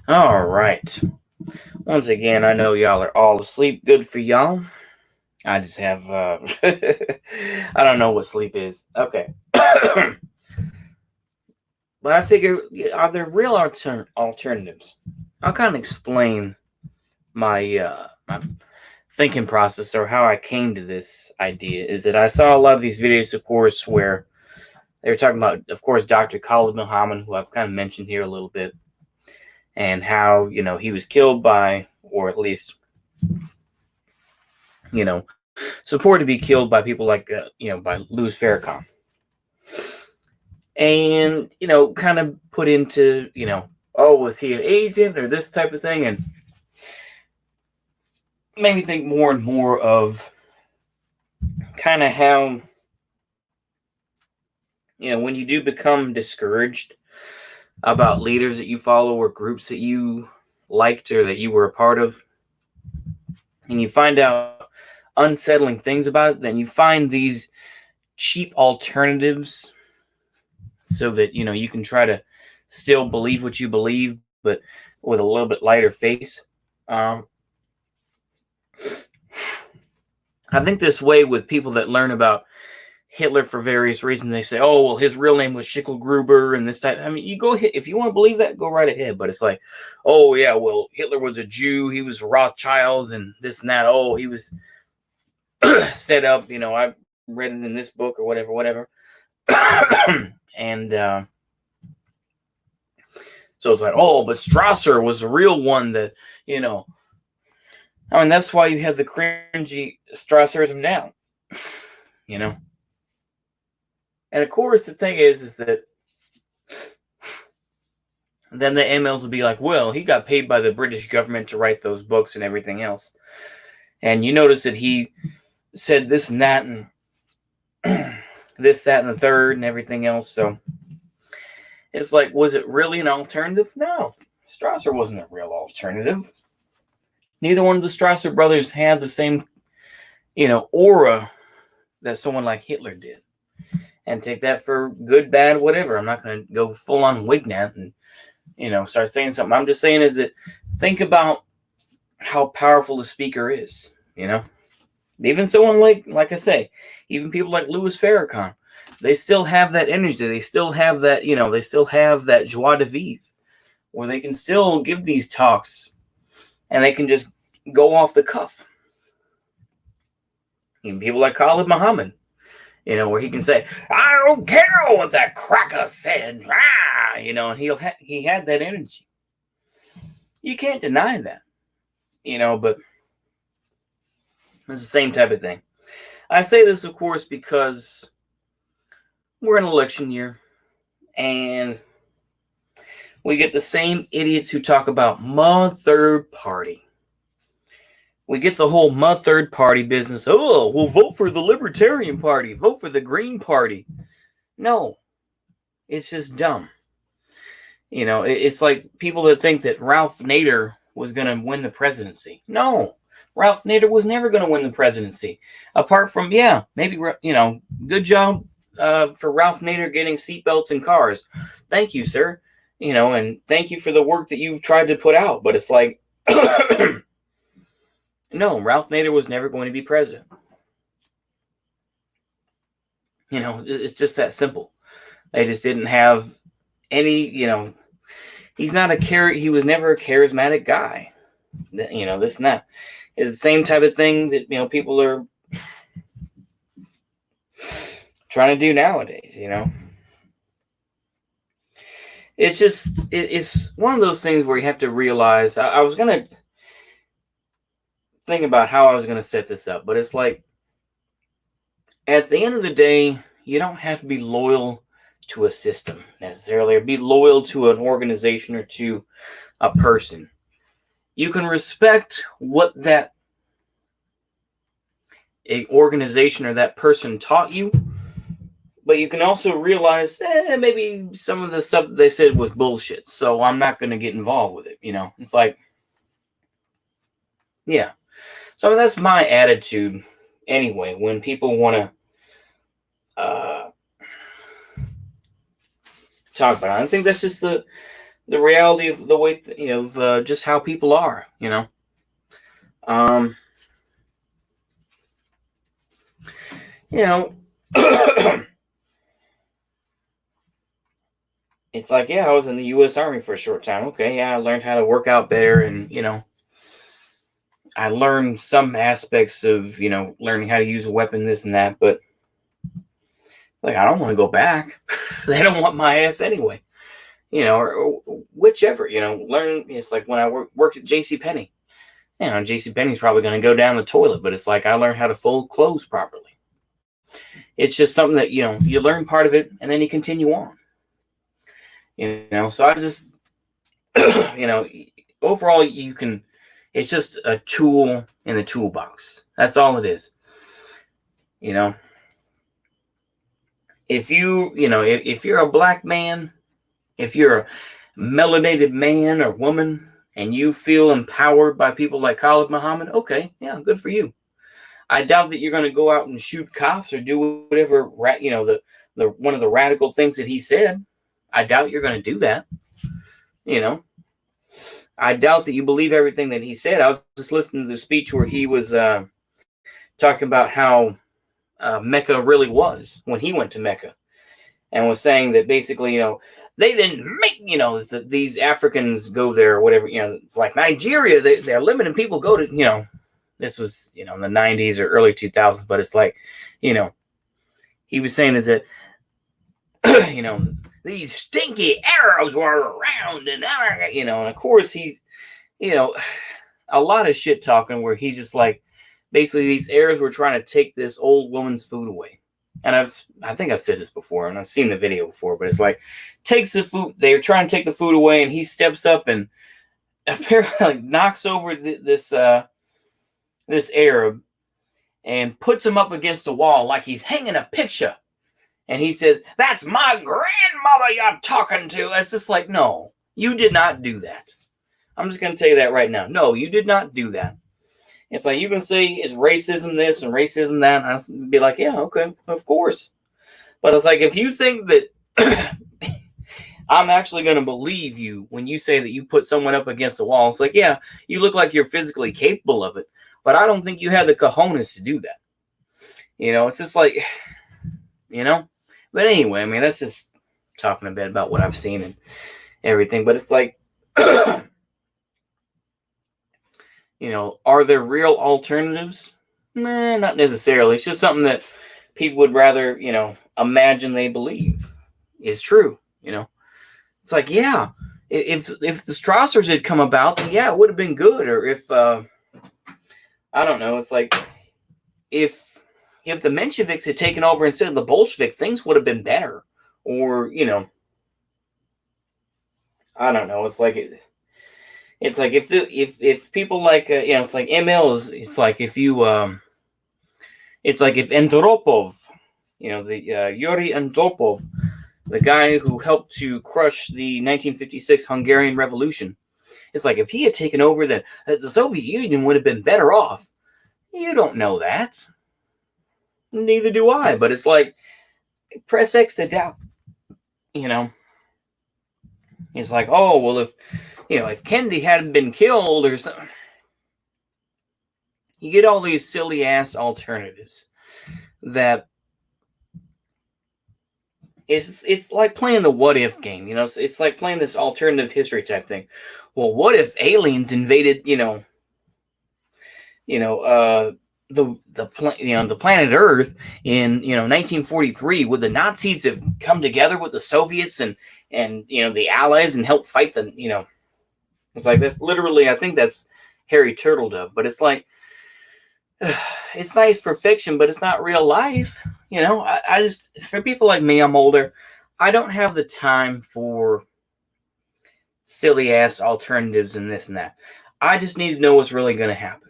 All right. Once again, I know y'all are all asleep. Good for y'all. I just have, I don't know what sleep is. Okay. But I figure, are there real alternatives? I'll kind of explain my thinking process or how I came to this idea. Is that I saw a lot of these videos, of course, where they were talking about, of course, Dr. Khalid Muhammad, who I've kind of mentioned here a little bit, and how, he was killed by, or at least, supported to be killed by people like, by Louis Farrakhan. And, kind of put into, oh, was he an agent or this type of thing? And made me think more and more of kind of how, when you do become discouraged about leaders that you follow or groups that you liked or that you were a part of, and you find out unsettling things about it, then you find these cheap alternatives so that, you can try to still believe what you believe, but with a little bit lighter face. I think this way with people that learn about Hitler for various reasons, they say, oh, well, his real name was Schickel Gruber and this type. I mean, you go ahead. If you want to believe that, go right ahead. But it's like, oh, yeah, well, Hitler was a Jew. He was Rothschild and this and that. Oh, he was set up. I read it in this book or whatever. And so it's like, oh, but Strasser was the real one that, I mean, that's why you have the cringy Strasserism now, And of course, the thing is that then the MLs will be like, well, he got paid by the British government to write those books and everything else. And you notice that he said this and that and this, that, and the third and everything else. So it's like, was it really an alternative? No, Strasser wasn't a real alternative. Neither one of the Strasser brothers had the same, aura that someone like Hitler did. And take that for good, bad, whatever. I'm not going to go full on Wignat and, start saying something. I'm just saying is that think about how powerful the speaker is, Even someone like I say, even people like Louis Farrakhan, they still have that energy. They still have that, they still have that joie de vivre where they can still give these talks and they can just go off the cuff. Even people like Khalid Muhammad, where he can say, I don't care what that cracker said, and he had that energy. You can't deny that, but it's the same type of thing. I say this, of course, because we're in election year, and we get the same idiots who talk about my third party. We get the whole my third party business. Oh, we'll vote for the Libertarian Party. Vote for the Green Party. No, it's just dumb. It's like people that think that Ralph Nader was going to win the presidency. No, Ralph Nader was never going to win the presidency. Apart from, maybe, good job for Ralph Nader getting seatbelts in cars. Thank you, sir. And thank you for the work that you've tried to put out. But it's like, no, Ralph Nader was never going to be president. It's just that simple. They just didn't have any, he's not he was never a charismatic guy. This and that. It's the same type of thing that, people are trying to do nowadays, It's just, it's one of those things where you have to realize, I was going to think about how I was going to set this up, but it's like, at the end of the day, you don't have to be loyal to a system necessarily, or be loyal to an organization or to a person. You can respect what that organization or that person taught you, but you can also realize maybe some of the stuff that they said was bullshit, so I'm not going to get involved with it. It's like, yeah. So that's my attitude anyway, when people want to talk about it. I think that's just the reality of the way of just how people are. Um, you know, it's like, yeah, I was in the U.S. Army for a short time. Okay, yeah, I learned how to work out better, and I learned some aspects of learning how to use a weapon, this and that. But like, I don't want to go back. They don't want my ass anyway. Or whichever. Learn. It's like when I worked at J.C. Penney. J.C. Penney's probably going to go down the toilet, but it's like I learned how to fold clothes properly. It's just something that you learn part of it, and then you continue on. So I just overall you can. It's just a tool in the toolbox. That's all it is. If if you're a black man, if you're a melanated man or woman, and you feel empowered by people like Khalid Muhammad, okay, yeah, good for you. I doubt that you're going to go out and shoot cops or do whatever, the one of the radical things that he said. I doubt you're going to do that. I doubt that you believe everything that he said. I was just listening to the speech where he was talking about how Mecca really was when he went to Mecca, and was saying that basically, they didn't make, these Africans go there or whatever. It's like Nigeria, they're limiting people go to, this was, in the 90s or early 2000s, but it's like, he was saying is that, these stinky Arabs were around, and and of course he's, a lot of shit talking where he's just like, basically these Arabs were trying to take this old woman's food away. And I think I've said this before, and I've seen the video before, but it's like, takes the food, they're trying to take the food away, and he steps up and apparently knocks over this Arab and puts him up against the wall like he's hanging a picture. And he says, "That's my grandmother you're talking to." It's just like, no, you did not do that. I'm just going to tell you that right now. No, you did not do that. It's like, you can say it's racism this and racism that. And I'll be like, yeah, okay, of course. But it's like, if you think that I'm actually going to believe you when you say that you put someone up against the wall, it's like, yeah, you look like you're physically capable of it, but I don't think you have the cojones to do that. It's just like, But anyway, I mean, that's just talking a bit about what I've seen and everything. But it's like, are there real alternatives? Nah, not necessarily. It's just something that people would rather, imagine they believe is true. It's like, yeah, if the Strassers had come about, then yeah, it would have been good. Or if, I don't know, it's like, if the Mensheviks had taken over instead of the Bolshevik, things would have been better. Or, I don't know. It's like if people like it's like ML is, it's like if you it's like if Andropov, the Yuri Andropov, the guy who helped to crush the 1956 Hungarian Revolution, it's like if he had taken over, then the Soviet Union would have been better off. You don't know that. Neither do I. But it's like, press X to doubt. It's like, oh well, if Kennedy hadn't been killed or something, you get all these silly ass alternatives that it's like playing the what if game. It's like playing this alternative history type thing. Well, what if aliens invaded, the planet Earth in 1943? Would the Nazis have come together with the Soviets and the Allies and help fight the It's like, that's literally, I think that's Harry Turtledove, but it's like, it's nice for fiction, but it's not real life. I just, for people like me, I'm older, I don't have the time for silly ass alternatives and this and that. I just need to know what's really going to happen.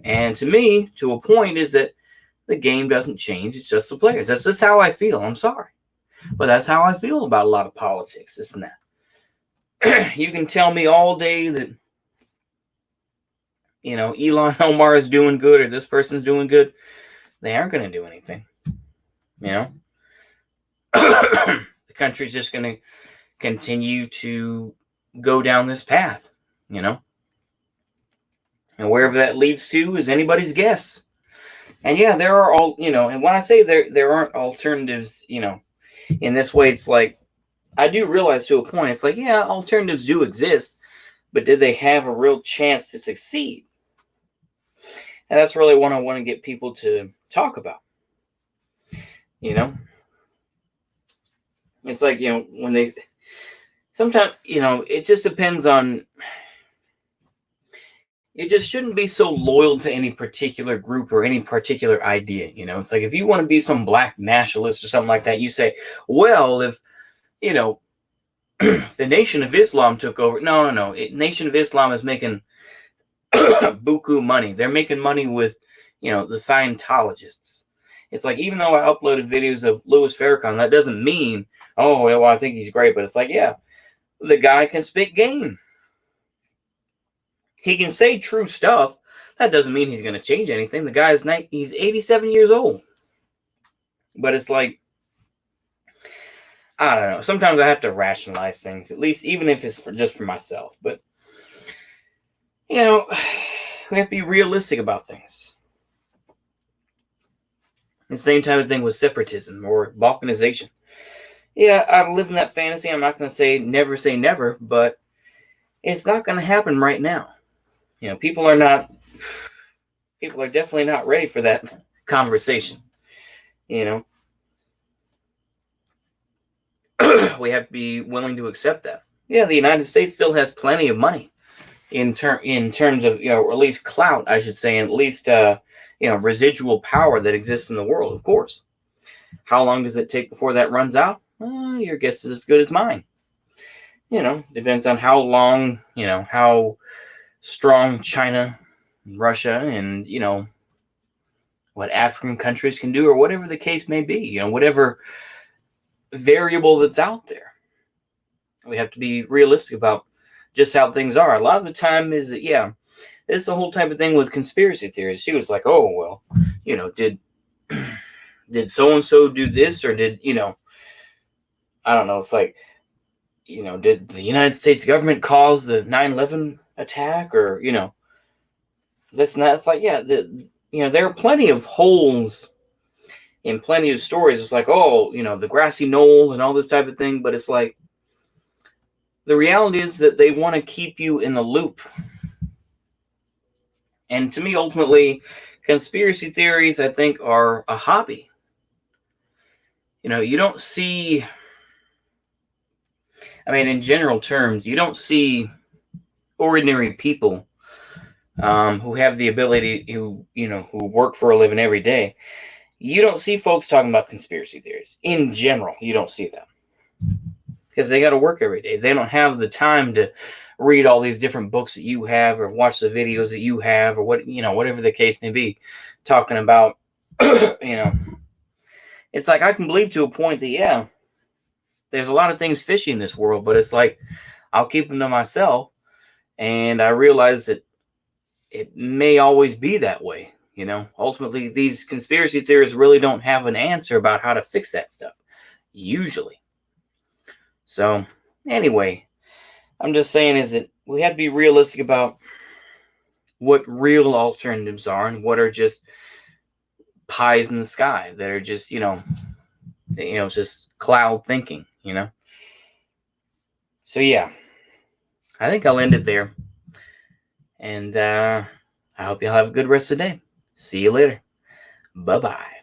And to me, to a point, is that the game doesn't change. It's just the players. That's just how I feel. I'm sorry. But that's how I feel about a lot of politics, this and that. You can tell me all day that, Ilhan Omar is doing good or this person's doing good. They aren't going to do anything. The country's just going to continue to go down this path, And wherever that leads to is anybody's guess. And yeah, there are all, and when I say there aren't alternatives, in this way, it's like, I do realize to a point, it's like, yeah, alternatives do exist, but did they have a real chance to succeed? And that's really what I want to get people to talk about. It's like, when they, sometimes, it just depends on, it just shouldn't be so loyal to any particular group or any particular idea. It's like, if you want to be some black nationalist or something like that, you say, well, if, if the Nation of Islam took over, no. Nation of Islam is making buku money. They're making money with, the Scientologists. It's like, even though I uploaded videos of Louis Farrakhan, that doesn't mean, oh, well, I think he's great. But it's like, yeah, the guy can spit game. He can say true stuff. That doesn't mean he's going to change anything. The guy's he's 87 years old. But it's like, I don't know. Sometimes I have to rationalize things, at least even if it's just for myself. But, we have to be realistic about things. The same type of thing with separatism or balkanization. Yeah, I live in that fantasy. I'm not going to say never, but it's not going to happen right now. People are definitely not ready for that conversation. We have to be willing to accept that. Yeah, the United States still has plenty of money in terms of, or at least clout, I should say, and at least, residual power that exists in the world, of course. How long does it take before that runs out? Your guess is as good as mine. Depends on how long, how strong China, Russia, and, what African countries can do, or whatever the case may be, whatever variable that's out there. We have to be realistic about just how things are. A lot of the time is that, yeah, it's the whole type of thing with conspiracy theories. She was like, oh, well, did so-and-so do this, or did, I don't know, it's like, did the United States government cause the 9/11 attack, or, this and that. It's like, yeah, there are plenty of holes in plenty of stories. It's like, oh, the grassy knoll and all this type of thing. But it's like, the reality is that they want to keep you in the loop. And to me, ultimately, conspiracy theories, I think, are a hobby. You don't see, in general terms, you don't see ordinary people who have the ability, who work for a living every day. You don't see folks talking about conspiracy theories. In general, you don't see them. Because they got to work every day. They don't have the time to read all these different books that you have, or watch the videos that you have, or whatever the case may be, talking about, It's like, I can believe to a point that, yeah, there's a lot of things fishy in this world, but it's like, I'll keep them to myself. And I realize that it may always be that way. Ultimately, these conspiracy theorists really don't have an answer about how to fix that stuff, usually. So, anyway, I'm just saying is that we have to be realistic about what real alternatives are and what are just pies in the sky that are just, just cloud thinking, So, yeah, I think I'll end it there. And I hope y'all have a good rest of the day. See you later. Bye-bye.